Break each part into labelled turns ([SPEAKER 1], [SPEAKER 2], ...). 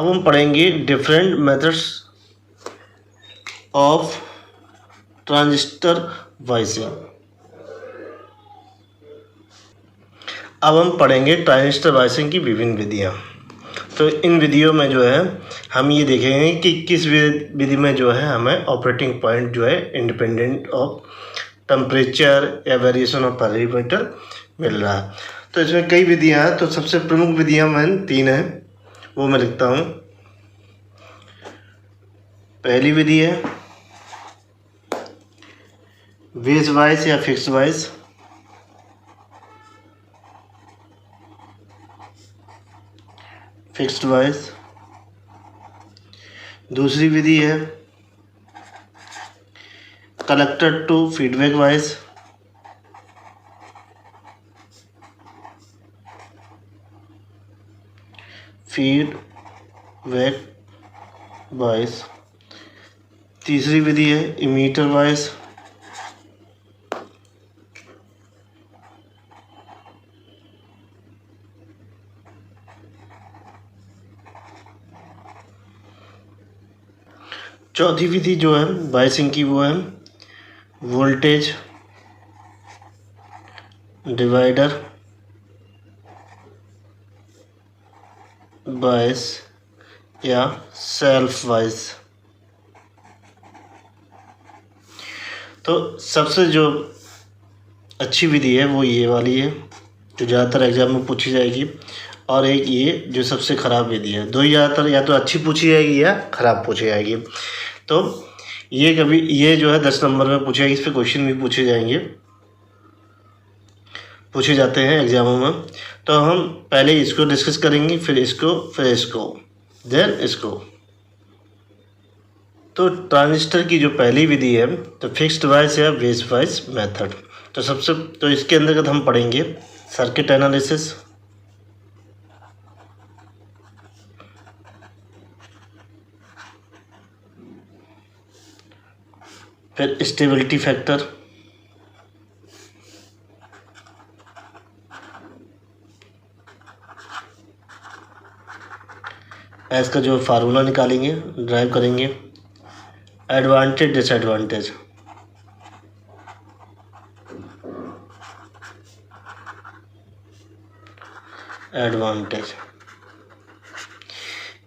[SPEAKER 1] अब हम पढ़ेंगे डिफरेंट मेथड्स ऑफ ट्रांजिस्टर वाइसिंग। अब हम पढ़ेंगे ट्रांजिस्टर वाइसिंग की विभिन्न विधियाँ। तो इन विधियों में जो है हम ये देखेंगे कि किस विधि में जो है हमें ऑपरेटिंग पॉइंट जो है इंडिपेंडेंट ऑफ टेम्परेचर या वेरिएशन ऑफ पैरामीटर मिल रहा है। तो इसमें कई विधियाँ हैं, तो सबसे प्रमुख विधियाँ में 3 हैं, वो मैं लिखता हूँ। पहली विधि है वेज वाइज या फिक्स वाइज। Fixed bias. दूसरी विधि है collector to feedback bias. Feedback bias. तीसरी विधि है इमीटर वाइज। चौथी विधि जो है वाइसिंग की वो है वोल्टेज डिवाइडर वाइज या सेल्फ वाइज। तो सबसे जो अच्छी विधि है वो ये वाली है जो ज़्यादातर एग्जाम में पूछी जाएगी, और एक ये जो सबसे ख़राब विधि है। दो ही ज़्यादातर या तो अच्छी पूछी जाएगी या ख़राब पूछी जाएगी। तो ये कभी ये जो है 10 नंबर में पूछे जाएगी, इस पर क्वेश्चन भी पूछे जाएंगे, पूछे जाते हैं एग्जामों में। तो हम पहले इसको डिस्कस करेंगे, फिर इसको, फिर इसको, देन इसको। तो ट्रांजिस्टर की जो पहली विधि है तो फिक्स्ड वाइज या वेज वाइज मेथड। तो इसके अंतर्गत हम पढ़ेंगे सर्किट एनालिसिस, फिर स्टेबिलिटी फैक्टर, एस का जो फार्मूला निकालेंगे, ड्राइव करेंगे, एडवांटेज डिसएडवांटेज, एडवांटेज,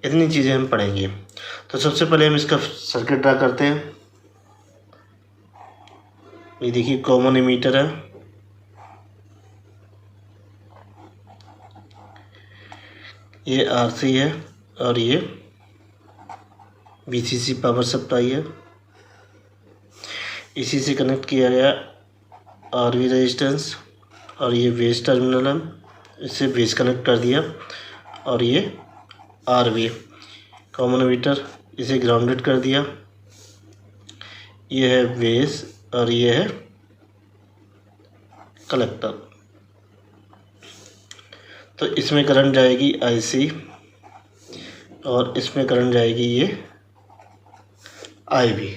[SPEAKER 1] इतनी चीज़ें हम पढ़ेंगे। तो सबसे पहले हम इसका सर्किट ड्रा करते हैं। ये देखिए कॉमन एमीटर है, ये RC है और ये VCC पावर सप्लाई है। इसी से कनेक्ट किया गया RV रेजिस्टेंस, और ये बेस टर्मिनल है, इससे बेस कनेक्ट कर दिया, और ये RV कॉमन एमीटर, इसे ग्राउंडेड कर दिया। ये है बेस और ये है कलेक्टर। तो इसमें करंट जाएगी IC और इसमें करंट जाएगी ये IB।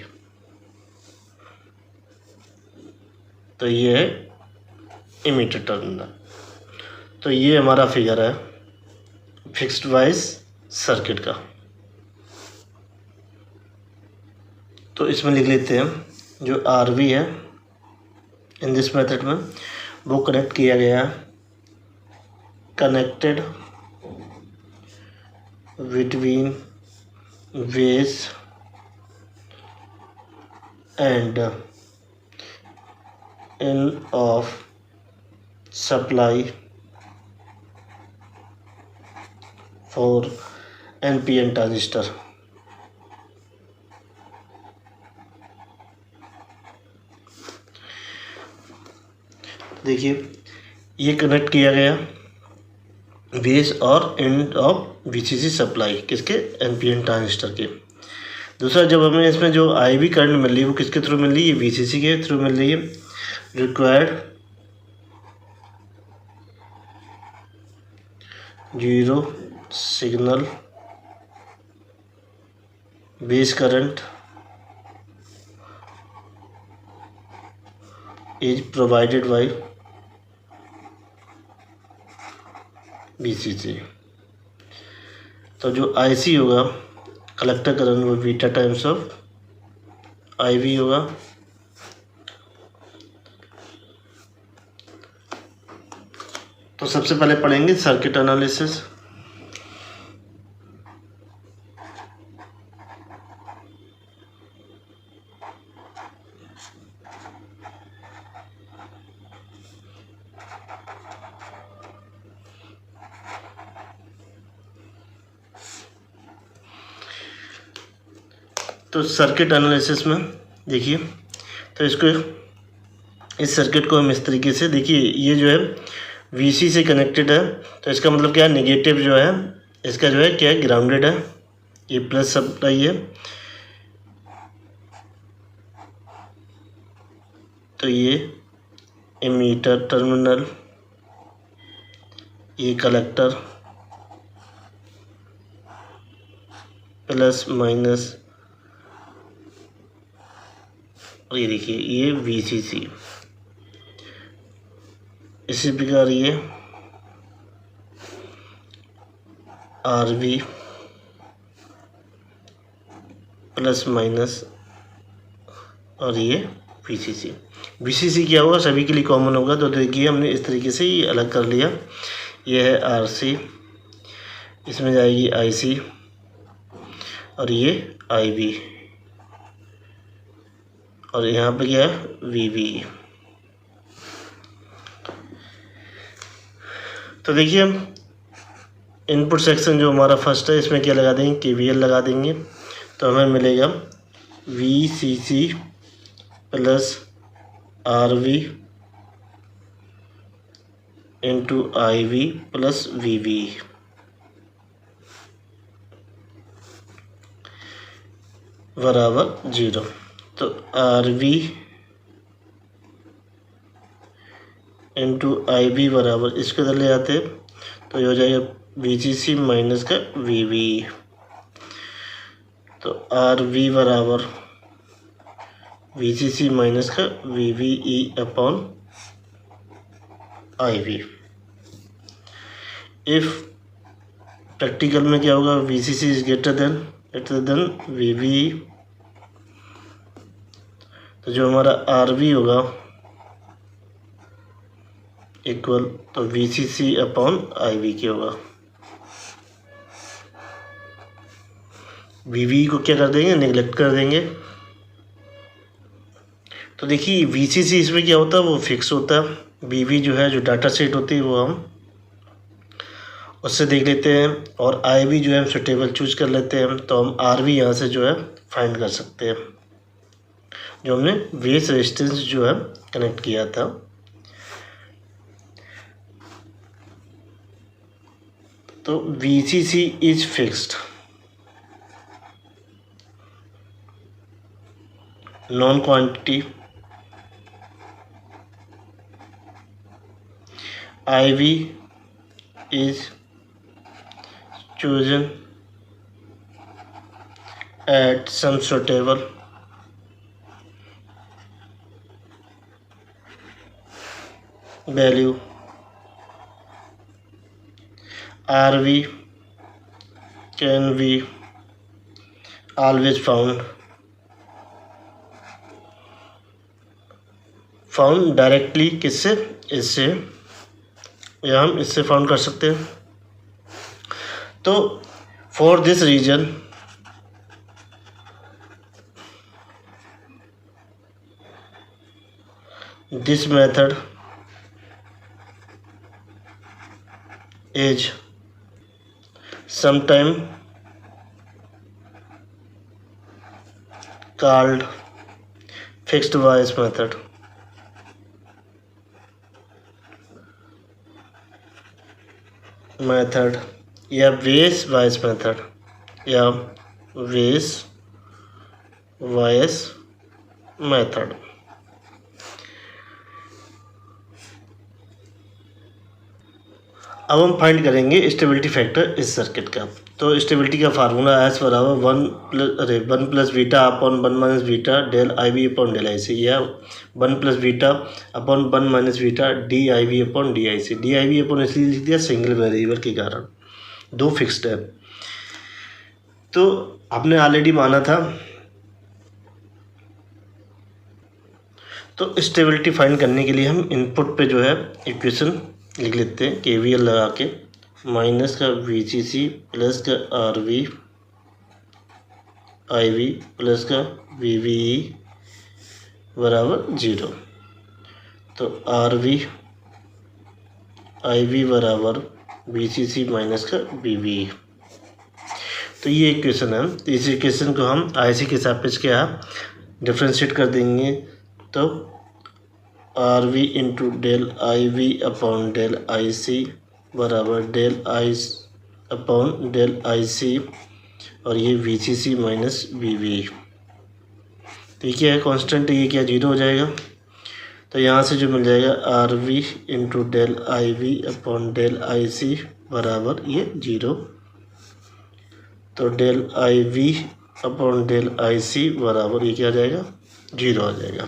[SPEAKER 1] तो ये है इमीटर टर्मिनल। तो ये हमारा फिगर है फिक्स्ड वाइज सर्किट का। तो इसमें लिख लेते हैं जो RV है इन दिस मेथड में वो कनेक्ट किया गया है, connected between base and in of supply for NPN transistor. देखिए ये कनेक्ट किया गया बेस और एंड ऑफ VCC सप्लाई किसके, NPN ट्रांजिस्टर के। दूसरा, जब हमें इसमें जो IB करंट मिल रही है वो किसके थ्रू मिल रही है, VCC के थ्रू मिल रही है। Required 0 signal base current is provided by VCC। तो जो IC होगा कलेक्टर करंट वो बीटा टाइम्स ऑफ IV होगा। तो सबसे पहले पढ़ेंगे सर्किट एनालिसिस। तो सर्किट एनालिसिस में देखिए, तो इसको इस सर्किट को हम इस तरीके से देखिए, ये जो है VC से कनेक्टेड है, तो इसका मतलब क्या है, नेगेटिव जो है इसका जो है क्या है, ग्राउंडेड है, ये प्लस सप्लाई है। तो ये एमीटर टर्मिनल, ये कलेक्टर, प्लस माइनस, और ये देखिए ये VCC। इसी प्रकार ये RV प्लस माइनस, और ये VCC। VCC क्या होगा, सभी के लिए कॉमन होगा। तो देखिए हमने इस तरीके से ये अलग कर लिया। ये है RC, इसमें जाएगी IC, और ये IB, और यहाँ पे क्या है VB। तो देखिए हम इनपुट सेक्शन जो हमारा फर्स्ट है, इसमें क्या लगा देंगे, KVL लगा देंगे। तो हमें मिलेगा VCC plus RV into IV plus VB बराबर 0। तो RV इंटू IB बराबर, इसके अंदर ले आते हैं तो ये हो जाएगा VCC माइनस का VB। तो RV बराबर VCC माइनस का VBE upon IB। If practical में क्या होगा, VCC is greater than VBE। तो जो हमारा RV होगा इक्वल, तो VCC अपॉन IB के होगा। VBE को क्या कर देंगे, नेग्लेक्ट कर देंगे। तो देखिए VCC इसमें क्या होता है, वो फिक्स होता है। VB जो है, जो डाटा सेट होती है वो हम उससे देख लेते हैं, और IB जो है हम सुटेबल चूज कर लेते हैं। तो हम RV यहाँ से जो है फाइंड कर सकते हैं, जो हमने बेस रेजिस्टेंस जो है कनेक्ट किया था। तो VCC is fixed, non quantity. IV is chosen at some suitable value. RV can be always found directly, किससे, इससे, या हम इससे फाउंड कर सकते हैं। तो for this reason this method is sometime called fixed bias method. या बेस वाइस मेथड, या बेस वाइस मेथड। अब हम फाइंड करेंगे स्टेबिलिटी फैक्टर इस सर्किट का। तो स्टेबिलिटी का फार्मूला एस बराबर 1 plus beta upon 1 minus beta del IB upon del IC, या 1 plus beta upon 1 minus beta DIB upon DIC। DIB upon इसलिए लिख दिया सिंगल वेरिएबल के कारण, दो फिक्स्ड है। तो आपने ऑलरेडी माना था, तो स्टेबिलिटी फाइंड करने के लिए हम इनपुट पे जो है इक्वेशन लिख लेते हैं KVL लगा के, माइनस का VCC प्लस का RV IV प्लस का VVE बराबर 0। तो RV IV बराबर VCC माइनस का VVE। तो ये इक्वेशन है। तो इस इक्वेशन को हम IC के सापेक्ष क्या डिफ्रेंशिएट कर देंगे, तो RV into del IV upon del IC बराबर del I upon del IC, और ये VCC माइनस VVE। तो ये क्या है, कांस्टेंट, ये क्या 0 हो जाएगा। तो यहाँ से जो मिल जाएगा RV into del IV upon del IC बराबर ये 0। तो del IV upon del IC बराबर ये क्या आ जाएगा, 0 आ जाएगा।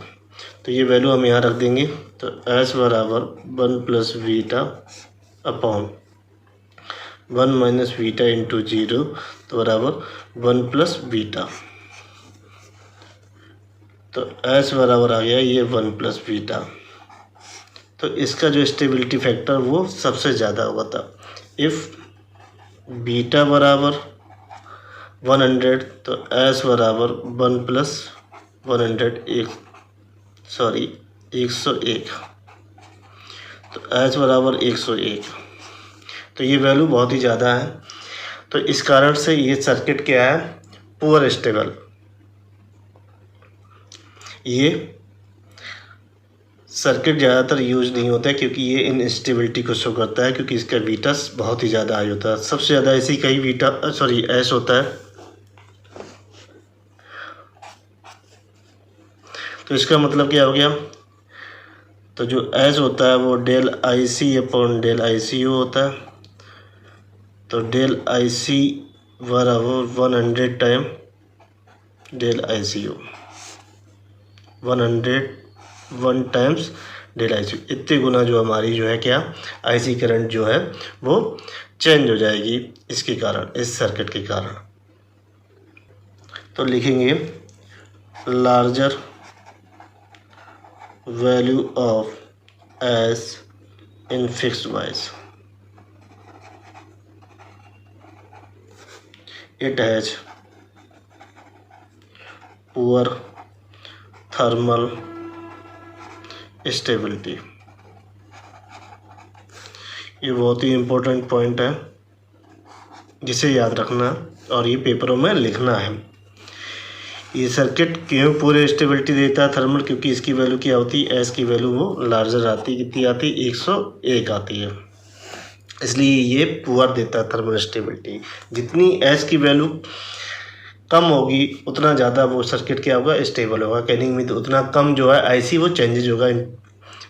[SPEAKER 1] तो ये वैल्यू हम यहाँ रख देंगे। तो S बराबर 1 plus beta upon 1 minus beta into 0, तो बराबर 1 प्लस बीटा। तो S बराबर आ गया ये 1 प्लस बीटा। तो इसका जो स्टेबिलिटी फैक्टर वो सबसे ज़्यादा हुआ था। इफ़ बीटा बराबर 100, तो S बराबर 1 प्लस 101। तो S बराबर 101। तो ये वैल्यू बहुत ही ज़्यादा है। तो इस कारण से ये सर्किट क्या है, पुअर स्टेबल। ये सर्किट ज़्यादातर यूज नहीं होता है क्योंकि ये इनस्टेबिलिटी को शो करता है, क्योंकि इसका बीटा बहुत ही ज़्यादा हाई होता है। सबसे ज़्यादा ऐसी कई S होता है। तो इसका मतलब क्या हो गया, तो जो S होता है वो del IC upon del ICU होता है। तो डेल IC बराबर 100 time del ICU, 101 times del ICU। इतने गुना जो हमारी जो है क्या IC करंट जो है वो चेंज हो जाएगी इसके कारण, इस सर्किट के कारण। तो लिखेंगे larger value of S in fixed wise, it has poor thermal stability। ये बहुत ही इम्पोर्टेंट पॉइंट है जिसे याद रखना और ये पेपरों में लिखना है। ये सर्किट क्यों पूरे स्टेबिलिटी देता है थर्मल, क्योंकि इसकी वैल्यू क्या होती है, S की वैल्यू वो लार्जर आती है। कितनी आती है, 101 आती है, इसलिए ये पुअर देता है थर्मल स्टेबिलिटी। जितनी S की वैल्यू कम होगी उतना ज़्यादा वो सर्किट क्या होगा, स्टेबल होगा। कहने में तो उतना कम जो है IC वो चेंजेज होगा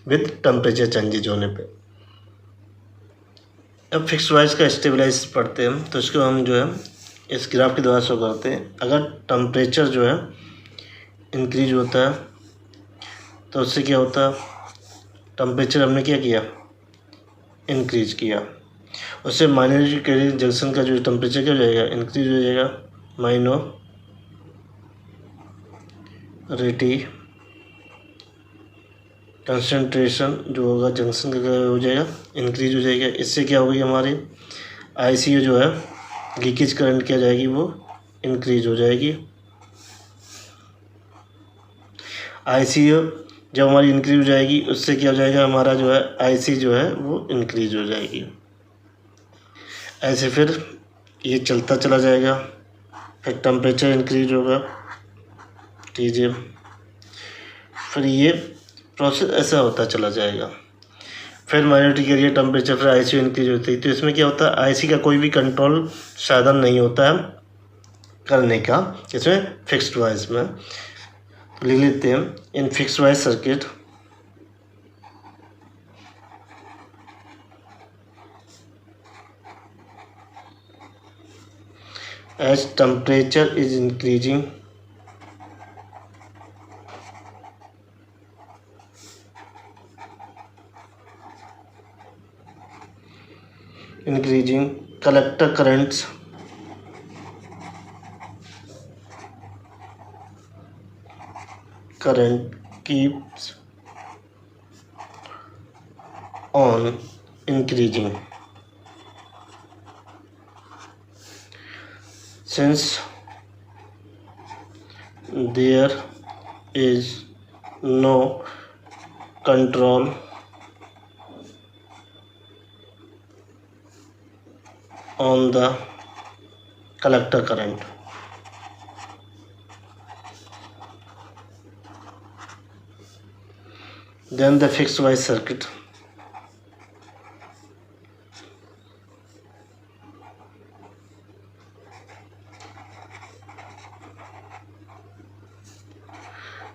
[SPEAKER 1] विद टेम्परेचर चेंजेज होने पे। अब फिक्स वाइज का स्टेबलाइज पढ़ते हैं, तो इसको हम जो है इस ग्राफ के द्वारा शो करते हैं। अगर टेम्परेचर जो है इंक्रीज होता है तो उससे क्या होता है, टेम्परेचर हमने क्या किया, इंक्रीज किया, उससे माइनॉरिटी जंक्शन का जो टेम्परेचर क्या हो जाएगा, इंक्रीज हो जाएगा। माइनॉरिटी कंसंट्रेशन जो होगा जंक्शन का हो जाएगा, इंक्रीज हो जाएगा। इससे क्या होगी, हमारी ICU जो है लीकेज करंट क्या जाएगी, वो इंक्रीज हो जाएगी। ICU जब हमारी इंक्रीज हो जाएगी उससे क्या हो जाएगा, हमारा जो है IC जो है वो इंक्रीज हो जाएगी। ऐसे फिर ये चलता चला जाएगा, फिर टेम्परेचर इंक्रीज होगा, ठीक है। फिर ये प्रोसेस ऐसा होता चला जाएगा। फिर माइनॉरिटी के लिए टेम्परेचर, फिर ICU इंक्रीज होती है। तो इसमें क्या होता है, IC का कोई भी कंट्रोल साधन नहीं होता है करने का, इसमें फिक्स्ड वाइज में। तो लिख लेते हैं, in fixed bias circuit as temperature is increasing, collector currents current keeps on increasing since there is no control on the collector current. Then the fixed wire circuit.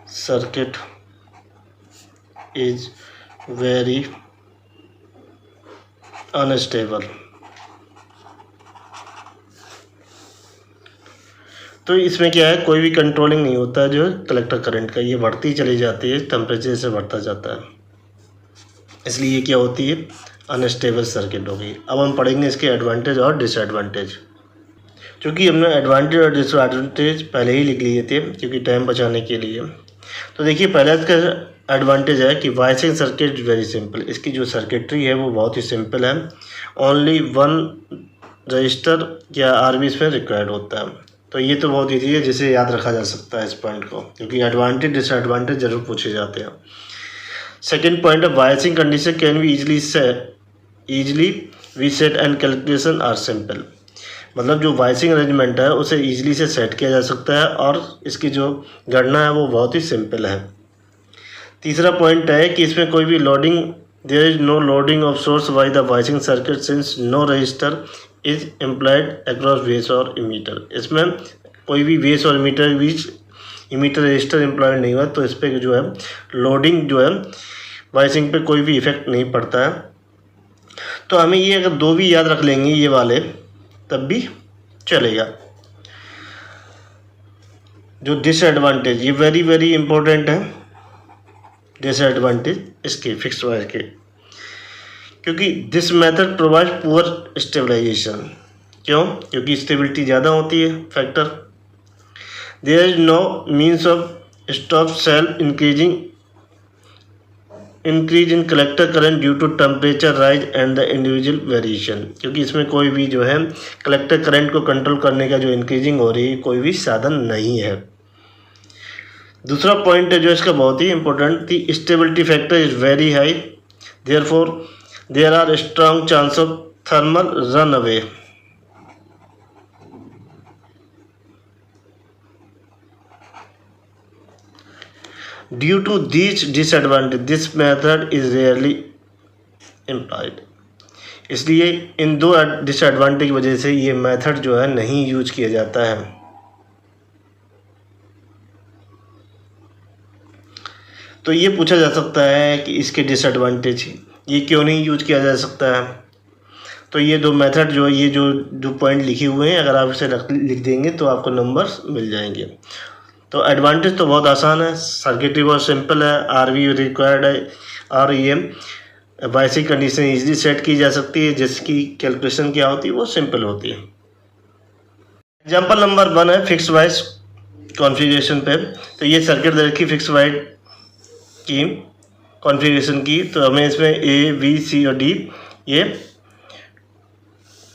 [SPEAKER 1] Circuit is very unstable. तो इसमें क्या है, कोई भी controlling नहीं होता है जो कलेक्टर करंट का, ये बढ़ती चली जाती है, टेम्परेचर से बढ़ता जाता है, इसलिए ये क्या होती है, अनस्टेबल सर्किट हो गई। अब हम पढ़ेंगे इसके एडवांटेज और डिसएडवांटेज। क्योंकि हमने एडवांटेज और डिसएडवांटेज पहले ही लिख लिए थे क्योंकि टाइम बचाने के लिए। तो देखिए पहला इसका एडवांटेज है कि वाइसिंग सर्किट वेरी सिंपल, इसकी जो सर्किटरी है वो बहुत ही सिंपल है। ओनली 1 रजिस्टर या आरबी इसमें रिक्वायर्ड होता है। तो ये तो बहुत ईजी है, जिसे याद रखा जा सकता है इस पॉइंट को, क्योंकि एडवांटेज डिसएडवांटेज जरूर पूछे जाते हैं। सेकेंड पॉइंट है biasing condition can be easily we set and calculation are simple. मतलब जो वाइसिंग अरेंजमेंट है उसे ईजिली से सेट किया जा सकता है और इसकी जो गणना है वो बहुत ही सिंपल है। तीसरा पॉइंट है कि इसमें कोई भी loading, there is no loading of source by the biasing circuit since no resistor is employed across base और इमीटर। इसमें कोई भी बेस और इमीटर के बीच इमीटर रजिस्टर एम्प्लॉयड नहीं हुआ, तो इस पर जो है लोडिंग जो है वाइसिंग पे कोई भी इफेक्ट नहीं पड़ता है। तो हमें ये अगर 2 भी याद रख लेंगे ये वाले तब भी चलेगा। जो डिसएडवांटेज, ये वेरी वेरी इंपॉर्टेंट है डिसएडवांटेज इसके फिक्स वायर के, क्योंकि this method provide poor stabilization. क्यों? क्योंकि स्टेबिलिटी ज़्यादा होती है factor. There is no means of stop self increase in collector current due to temperature rise and the individual variation. क्योंकि इसमें कोई भी जो है कलेक्टर करंट को कंट्रोल करने का जो इंक्रीजिंग हो रही है कोई भी साधन नहीं है। दूसरा पॉइंट है जो इसका बहुत ही इंपॉर्टेंट थी, stability factor is very high, therefore there are strong chance of thermal run away. Due to these disadvantages, this method is rarely employed. इसलिए इन 2 डिसएडवांटेज की वजह से ये मेथड जो है नहीं यूज किया जाता है। तो ये पूछा जा सकता है कि इसके डिसएडवांटेज ये क्यों नहीं यूज किया जा सकता है। तो ये 2 मेथड जो है, ये जो पॉइंट लिखे हुए हैं, अगर आप इसे लिख देंगे तो आपको नंबर्स मिल जाएंगे। तो एडवांटेज तो बहुत आसान है, सर्किटरी बहुत सिंपल है, आरवी रिक्वायर्ड है और ये वाइसिंग कंडीशन इजीली सेट की जा सकती है, जिसकी कैलकुलेशन क्या होती है वो सिंपल होती है। एग्जांपल नंबर 1 है फिक्स वाइज कॉन्फ़िगरेशन पे। तो ये सर्किट दे रखी फिक्स वाइज की कॉन्फ़िगरेशन की, तो हमें इसमें ए बी सी और डी ये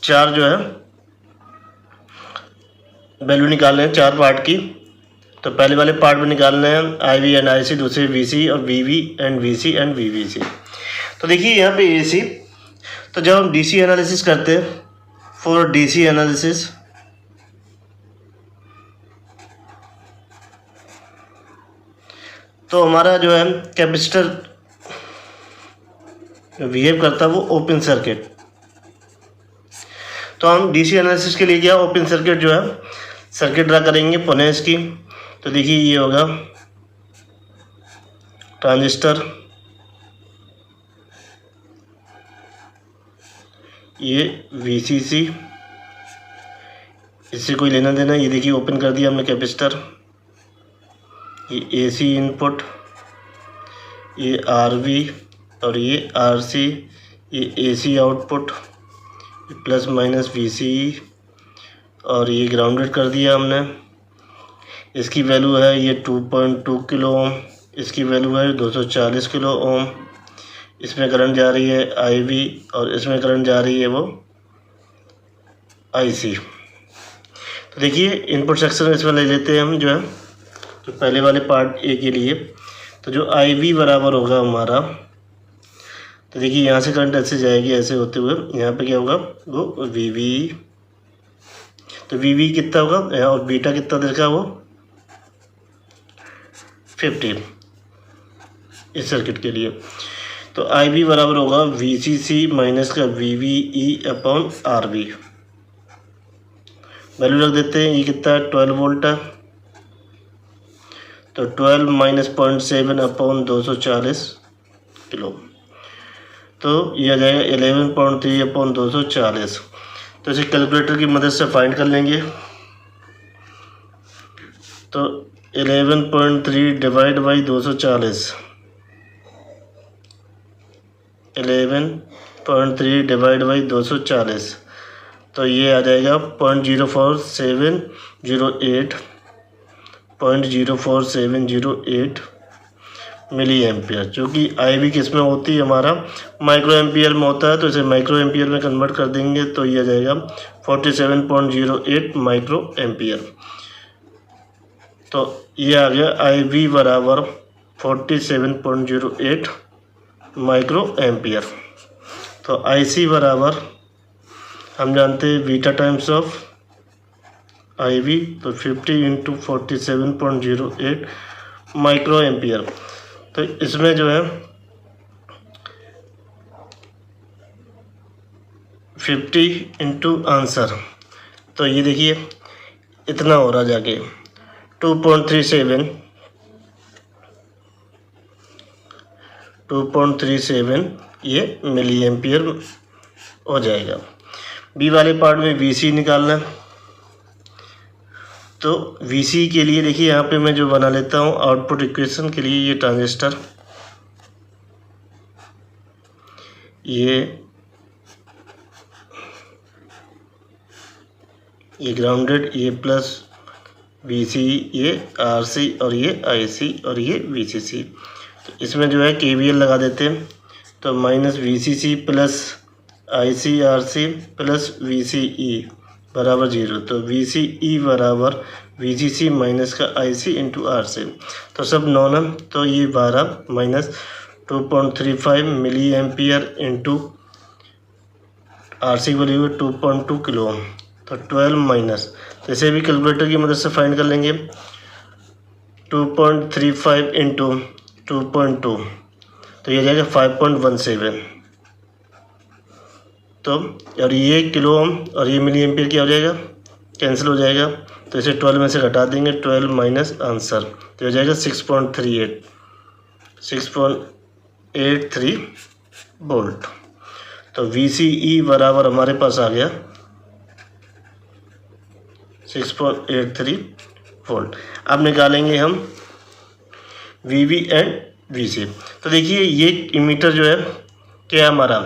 [SPEAKER 1] 4 जो है वैल्यू निकालने हैं 4 पार्ट की। तो पहले वाले पार्ट में निकालने हैं आई वी एंड आई सी, दूसरे वी सी और V V and V C and V V C. तो देखिए यहाँ पे ए सी, तो जब हम डी सी एनालिसिस करते हैं, फॉर डी सी एनालिसिस तो हमारा जो है कैपेसिटर बिहेव करता है वो ओपन सर्किट। तो हम डी सी एनालिसिस के लिए क्या ओपन सर्किट जो है सर्किट ड्रा करेंगे पुनः इसकी। तो देखिए ये होगा ट्रांजिस्टर, ये वीसीसी, इससे कोई लेना देना। ये देखिए ओपन कर दिया हमने कैपेसिटर, ये एसी इनपुट, ये आरवी और ये आरसी, ये AC output, plus minus VC और ये ग्राउंडेड कर दिया हमने। इसकी वैल्यू है ये 2.2 किलो ओम, इसकी वैल्यू है 240 किलो ओम। इसमें करंट जा रही है IV और इसमें करंट जा रही है वो IC। तो देखिए इनपुट सेक्शन इसमें ले लेते हैं हम जो है, तो पहले वाले पार्ट A के लिए। तो जो IV बराबर होगा हमारा, तो देखिए यहाँ से करंट ऐसे जाएगी, ऐसे होते हुए यहाँ पे क्या होगा वो VV। तो VV कितना होगा और बीटा कितना देखा वो 50 इस सर्किट के लिए। तो IB बराबर होगा VCC माइनस का VVE अपॉन RB। वैल्यू रख देते हैं, ये कितना है 12 वोल्ट है, तो 12 माइनस 0.7 अपॉन 240 किलो, तो ये आ जाएगा 11.3 अपॉन 240। तो इसे कैलकुलेटर की मदद से फाइंड कर लेंगे। तो 11.3 डिवाइड बाई 240, 11.3 डिवाइड बाई 240, तो ये आ जाएगा 0.04708 मिली एम्पियर, जो कि IB किस में होती है हमारा माइक्रो एम्पियर में होता है। तो इसे माइक्रो एम्पियर में कन्वर्ट कर देंगे तो ये आ जाएगा 47.08 माइक्रो एम्पियर। तो ये आ गया IB बराबर 47.08 माइक्रो एम्पियर। तो IC बराबर हम जानते हैं बीटा टाइम्स ऑफ IB, तो 50 इंटू 47.08 माइक्रो एम्पियर। तो इसमें जो है 50 इंटू आंसर, तो ये देखिए इतना हो रहा जाके 2.37 ये मिली एम्पियर हो जाएगा। बी वाले पार्ट में VC निकालना है। तो VC के लिए देखिए यहाँ पे मैं जो बना लेता हूँ आउटपुट इक्वेशन के लिए, ये ट्रांजिस्टर, ये ग्राउंडेड, ये प्लस VC, ये RC और ये IC और ये VCC। तो इसमें जो है KVL लगा देते हैं। तो minus VCC plus ICRC plus VCE बराबर 0। तो VCE बराबर VCC माइनस का IC इंटू RC, तो सब नॉन है। तो ये 12 minus 2.35 milli ampere into RC की वैल्यू 2.2 किलो ओम, तो 12 माइनस, तो इसे भी कैलकुलेटर की मदद से फाइंड कर लेंगे। 2.35 इंटू 2.2, तो ये जाएगा 5.17। तो और ये किलो ओम और ये मिली एम्पियर क्या हो जाएगा, कैंसिल हो जाएगा। तो इसे 12 में से घटा देंगे, 12 माइनस आंसर, तो हो जाएगा 6.83 वोल्ट। तो VCE बराबर हमारे पास आ गया 6.83 वोल्ट। अब निकालेंगे हम VV एंड VC। तो देखिए ये इमीटर जो है क्या है हमारा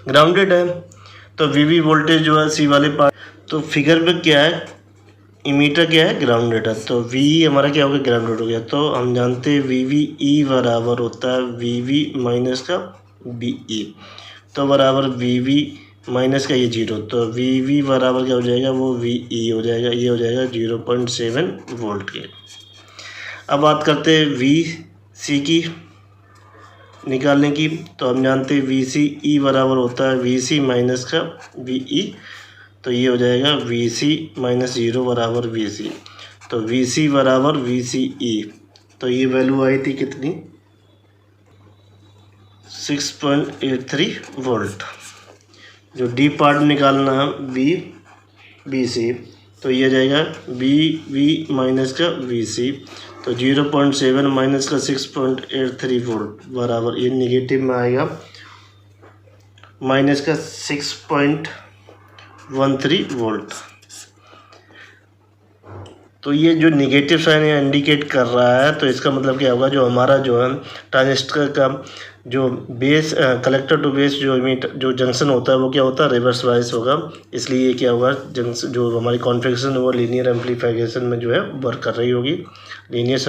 [SPEAKER 1] ग्राउंडेड है, तो VV वोल्टेज जो है C वाले पार्ट, तो फिगर में क्या है इमीटर क्या है ग्राउंडेड है, तो VE हमारा क्या हो गया ग्राउंडेड हो गया। तो हम जानते हैं VVE बराबर होता है VV माइनस का VE, तो बराबर VV माइनस का ये 0, तो VV बराबर क्या हो जाएगा वो VE हो जाएगा, ये हो जाएगा 0.7 वोल्ट के। अब बात करते हैं VC की निकालने की। तो हम जानते हैं VCE बराबर होता है VC माइनस का VE, तो ये हो जाएगा VC माइनस 0 बराबर VC, तो VC बराबर VCE। तो ये वैल्यू आई थी कितनी 6.83 वोल्ट। जो डी पार्ट निकालना है BC, तो ये जाएगा VV माइनस का VC, तो 0.7 माइनस का 6.83 वोल्ट बराबर ये निगेटिव में आएगा माइनस का 6.13 वोल्ट। तो ये जो निगेटिव साइन यहाँ इंडिकेट कर रहा है, तो इसका मतलब क्या होगा, जो हमारा जो है ट्रांजिस्टर का जो बेस कलेक्टर टू बेस जो जंक्शन होता है वो क्या होता है, रिवर्स बायस होगा। इसलिए ये क्या होगा, जंक्शन जो हमारी कॉन्फ़िगरेशन है वो लीनियर एम्पलीफिकेशन में जो है वर्क कर रही होगी, लीनियर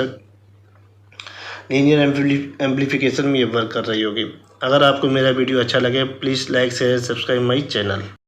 [SPEAKER 1] एम्पलीफिकेशन में ये वर्क कर रही होगी। अगर आपको मेरा वीडियो अच्छा लगे please like share subscribe my channel.